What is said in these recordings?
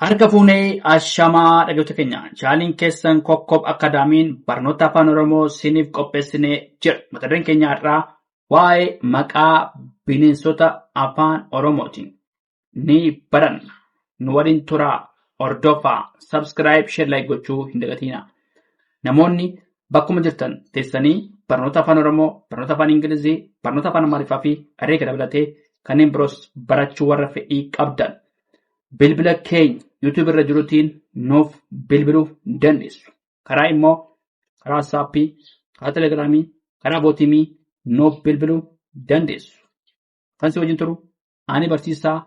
Harka fuunee ashamaa dhaggeeffattoota keenya chaaliin keessan Kokkoob Akaadaamiin barnoota afaan Oromoo siniif qopheessinee jira. Mata dureen keenya har'aa waa'ee maqaa bineensota afaan Oromootiin ni baranna. Nu waliin turaa, hordofaa, subscribe, share, like gochuu hin dagatinaa. Namoonni bakkuma jirtan teessanii barnoota afaan Oromoo, barnoota afaan Ingilizii, barnoota afaan Amaariffaa fi areega dabalatee kanneen biroos barachuu warra fedhii qabdan. Bilbila keenya YouTube irra jirutiin nuuf bilbiluu dandeessu. Karaa immoo karaa WhatsAppii, karaa Telegiraamii, karaa Bootimii nuuf bilbiluu dandeessu. Kan si wajjin turu ani barsiisaa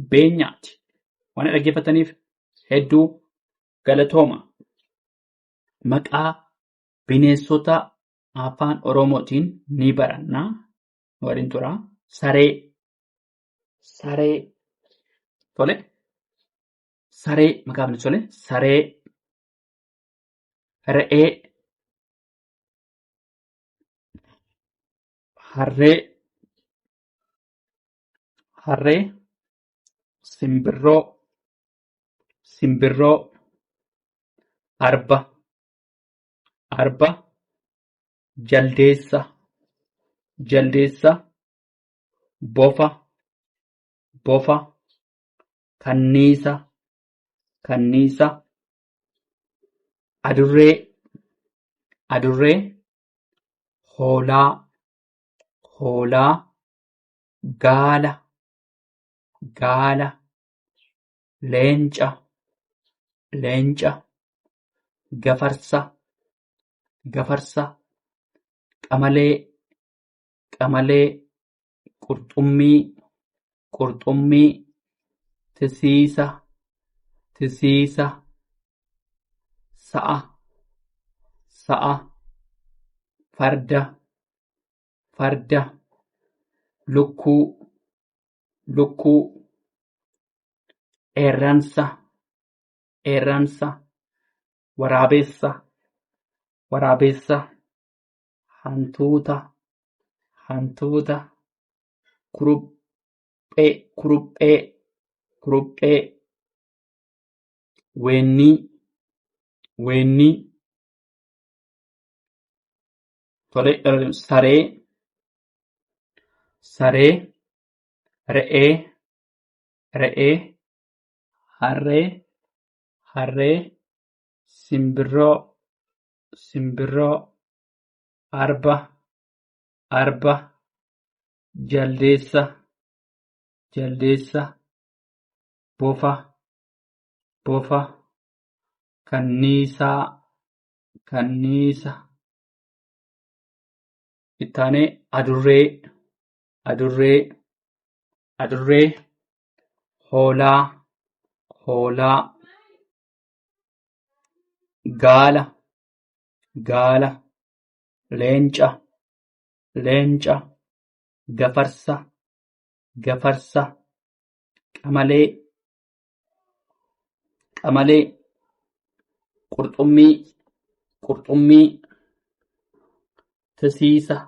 Beenyaati. Waan dhaggeeffataniif hedduu galatooma. Maqaa bineensota afaan Oromootiin ni barannaa. Nu waliin turaa. Saree. Tole. Saree maqaa bineensota tole. Saree. Re'ee. Harree. Simbirroo. Arba. Jaldeessa. Bofa. Kanniisa. Adurree. Hoolaa. Gaala. Leenca. Gafarsa. Qamalee. Qurxummii. Tisiisa. Sa'a. Farda. Lukkuu. Eerransa. Waraabessa. Hantuuta. Kuruphee. Weennii. Tole. Saree. Re'ee. Harree. Simbirroo. Arba. Jaldeessa. Bofa. Kanniisa. Ittaanee Adurree. Hoolaa. Gaala. Leenca. Gafarsa. Qamalee. Qurxummii. Tisiisa.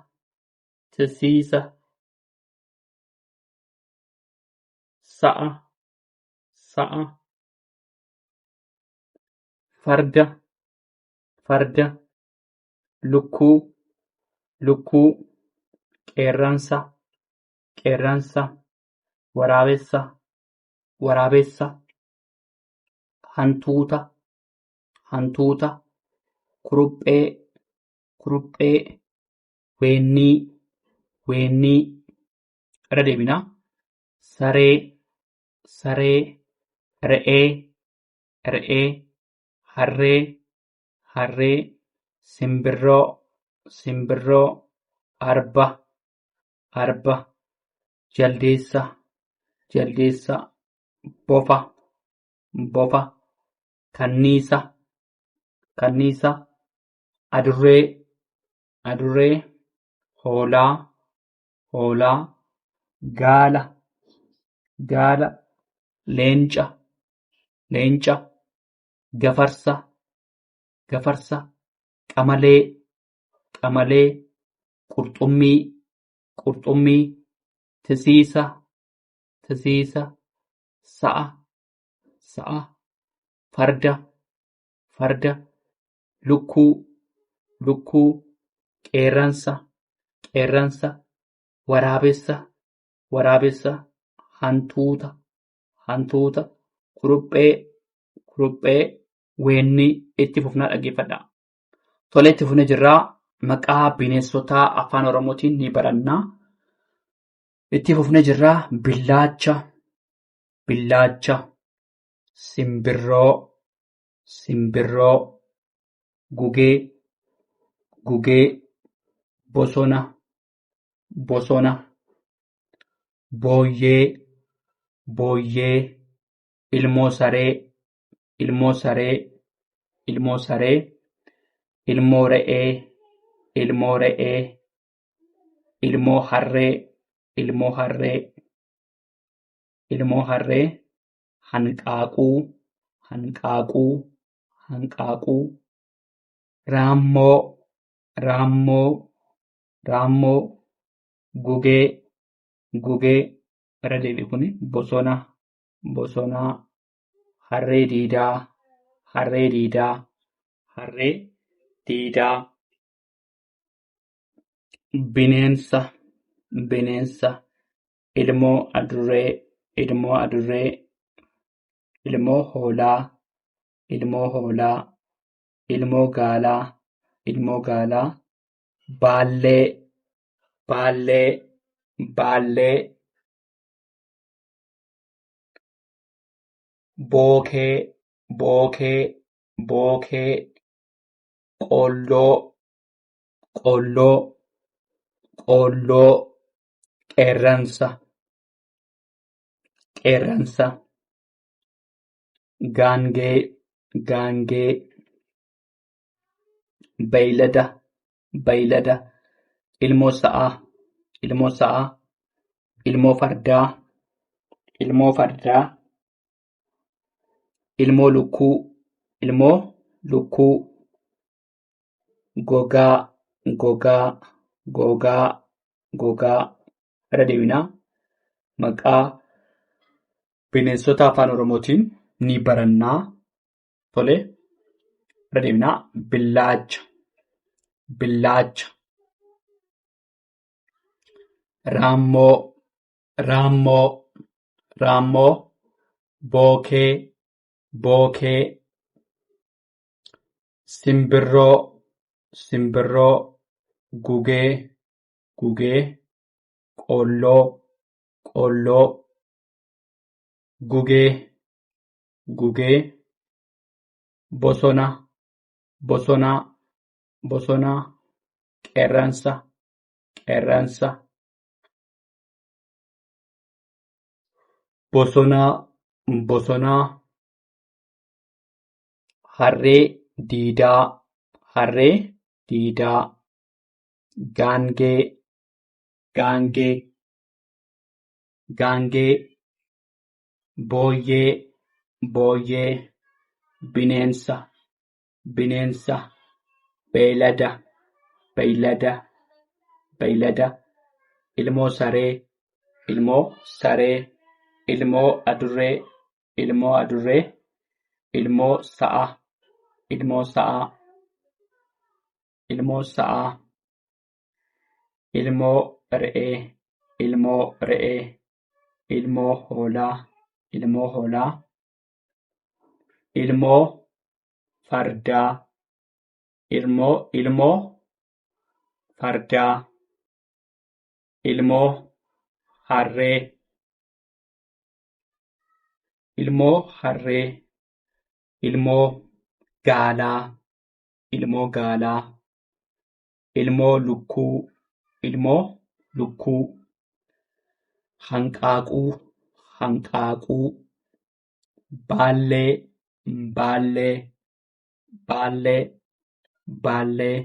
Sa'a. Farda. Lukkuu. Qeerransa. Waraabessa. Hantuuta. Kuruphee. Weennii. Irra deebinaa. Saree. Re'ee. Harree. Simbirroo. Arba. Jaldeessa. Bofa. Kanniisa. Adurree. Hoolaa. Gaala. Leenca. Gafarsa. Qamalee. Qurxummii. Tisiisa. Sa'a. farda, farda, lukkuu, lukkuu, qeerransa, qeerransa, waraabessa, waraabessa, hantuuta, hantuuta, kuruphee, kuruphee, weennii itti fufnaa dhaggeeffadhaa. Tole itti fufnee jirraa maqaa bineensotaa afaan Oromootiin ni barannaa. Itti fufnee jirraa billaacha, billaacha, simbirroo, simbirroo, gugee, gugee, bosona, bosona, booyyee, booyyee, ilmoo saree, ilmoo saree, ilmoo saree, ilmoo re'ee, ilmoo re'ee, ilmoo harree, ilmoo harree, ilmoo harree, hanqaaquu, hanqaaquu, hanqaaquu, raammoo, raammoo, raammoo, gugee, gugee, irra deebi'u kuni bosona, bosonaa, harree diidaa, harree diidaa, harree diidaa, bineensa, bineensa, ilmoo adurree, ilmoo adurree, ilmoo hoolaa, ilmoo hoolaa, ilmoo gaalaa, ilmoo gaalaa, baallee, baallee, baallee, bookee, bookee, bookee, qolloo, qolloo, qolloo, qeerransa, qeerransa, gaangee, gaangee, beeylada, beeylada, ilmoo sa'aa, ilmoo sa'aa, ilmoo fardaa, ilmoo fardaa, ilmoo lukkuu, ilmoo lukkuu, gogaa, gogaa, gogaa, gogaa. Irra deebinaa maqaa bineensota afaan Oromootiin ni barannaa. Tole irra deebinaa billaacha, billaacha, raammoo, raammoo, raammoo, bookee, bookee, simbirroo, simbirroo, gugee, gugee, qolloo, qolloo, gugee, gugee, bosona, bosona, bosona, qeerransa, qeerransa, bosonaa, bosonaa, harree diidaa, harree diidaa, gaangee, gaangee, gaangee, booyyee, booyyee, bineensa, bineensa, beeylada, beeylada, beeylada, ilmoo saree, ilmoo saree, ilmoo adurree, ilmoo adurree, ilmoo sa'a, ilmoo sa'aa, ilmoo sa'aa, ilmoo re'ee, ilmoo re'ee, ilmoo hoolaa, ilmoo hoolaa, ilmoo fardaa, ilmoo fardaa, ilmoo harree, ilmoo harree, ilmoo gaalaa, ilmoo gaalaa, ilmoo lukkuu, ilmoo lukkuu, hanqaaquu, hanqaaquu, baallee, baallee, baallee, baallee,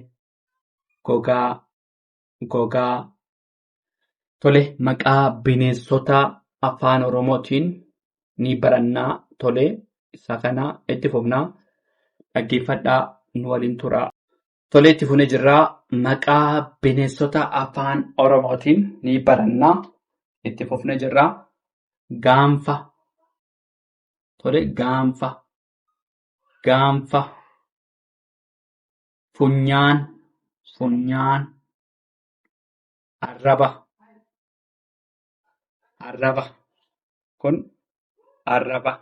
gogaa, gogaa. Tole maqaa bineensota afaan Oromootiin ni barannaa. Tole isa kana itti fufnaa dhaggeeffadhaa nu waliin turaa. Tole itti fufnee jirraa maqaa bineensota afaan Oromootiin ni barannaa. Itti fufnee jirraa gaanfa. Tole gaanfa, gaanfa, funyaan, funyaan, arraba, arraba. Kun arraba.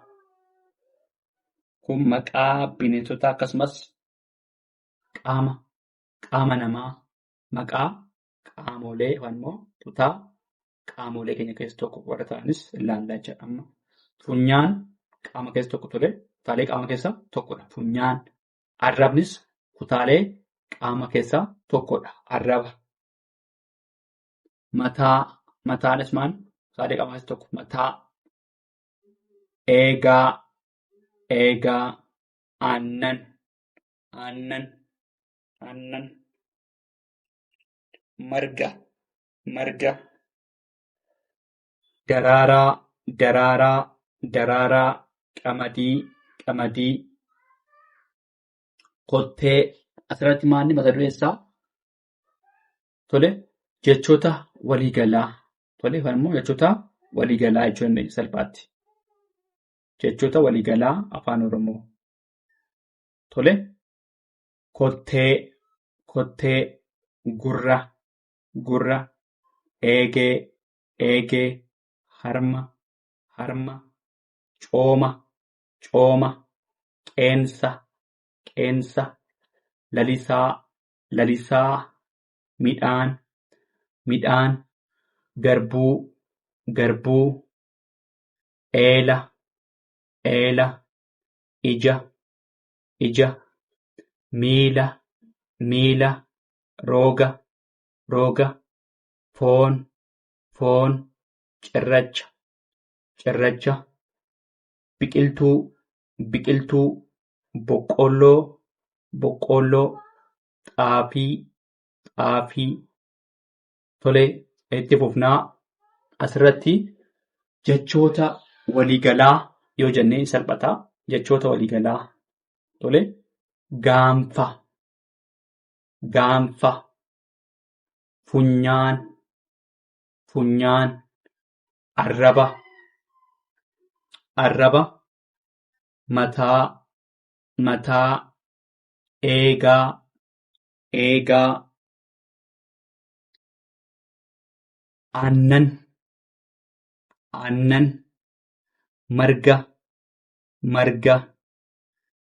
Kun maqaa bineensotaa akkasumas qaama namaa maqaa qaamolee yookaan immoo kutaa qaamolee keenya keessa tokko warra ta'anis ilaallaa jechuudha. Funyaan qaama keessa tokko ture, kutaalee qaama keessaa tokkodha. Funyaan arrabnis kutaalee qaama keessaa tokkodha. Arraba. Mataanis maal? Kutaalee qaama keessaa tokko. Mataa. Eegaa, aannan, marga, daraaraa, qamadii, kottee. Asirratti maalni mata dureen isaa? Tole, jechoota waliigalaa. Tole, yookaan immoo jechoota waliigalaa jechuu dandeenya salphaatti. Jechoota waliigalaa afaan Oromoo. Tole, kottee, gurra, eegee, harma, cooma, qeensa, lalisaa, midhaan, garbuu, eela, ija, miila, rooga, foon, cirracha, biqiltuu, boqqolloo, xaafii. Tole, itti fufnaa. Asirratti jechoota waliigalaa yoo jennee salphataa. Jechoota waliigalaa. Tole, gaanfa, funyaan, arraba, mataa, eegaa, aannan, marga,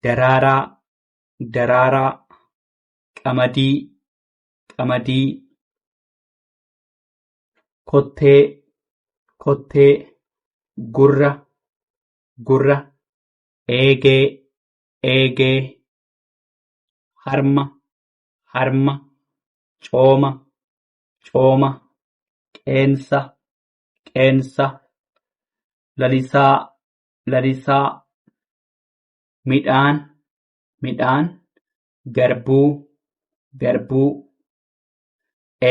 daraaraa, qamadii, kottee, gurra, eegee, harma, cooma, qeensa, lalisaa, midhaan, garbuu,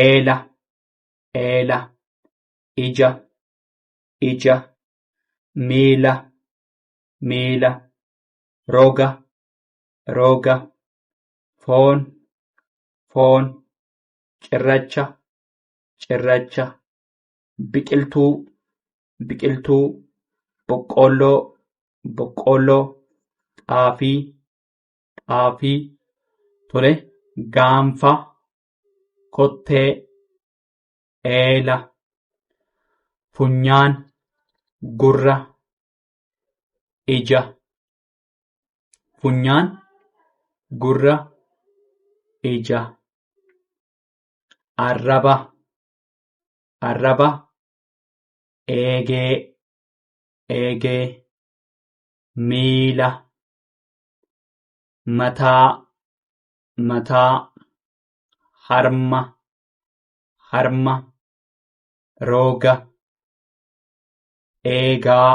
eela, ija, miila, rooga, foon, cirracha, biqiltuu, boqqolloo, xaafii. Tole, gaanfa, kottee, eela, funyaan, gurra, ija, arraba, eegee, miila, mataa, harma, rooga, eegaa,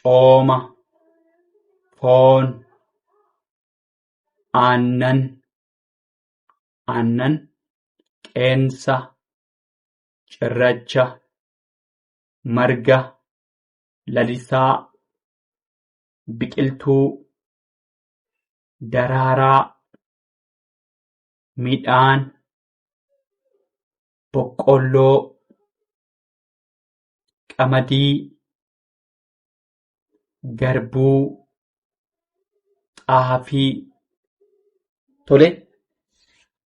cooma, foon, aannan, qeensa, cirracha, marga, lalisaa, biqiltuu, daraaraa, midhaan, boqqolloo, qamadii, garbuu, xaafii. Tole,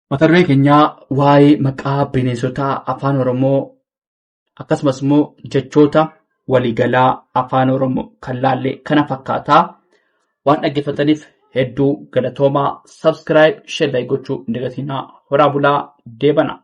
mata dureen keenyaa waa'ee maqaa bineensota afaan Oromoo akkasumas immoo jechoota waliigalaa afaan Oromoo kan laallee kana fakkaataa. Waan dhaggeeffataniif hedduu galatoomaa. Subscribe, share gochuu hin dagatinaa. Horaa bulaa deebana.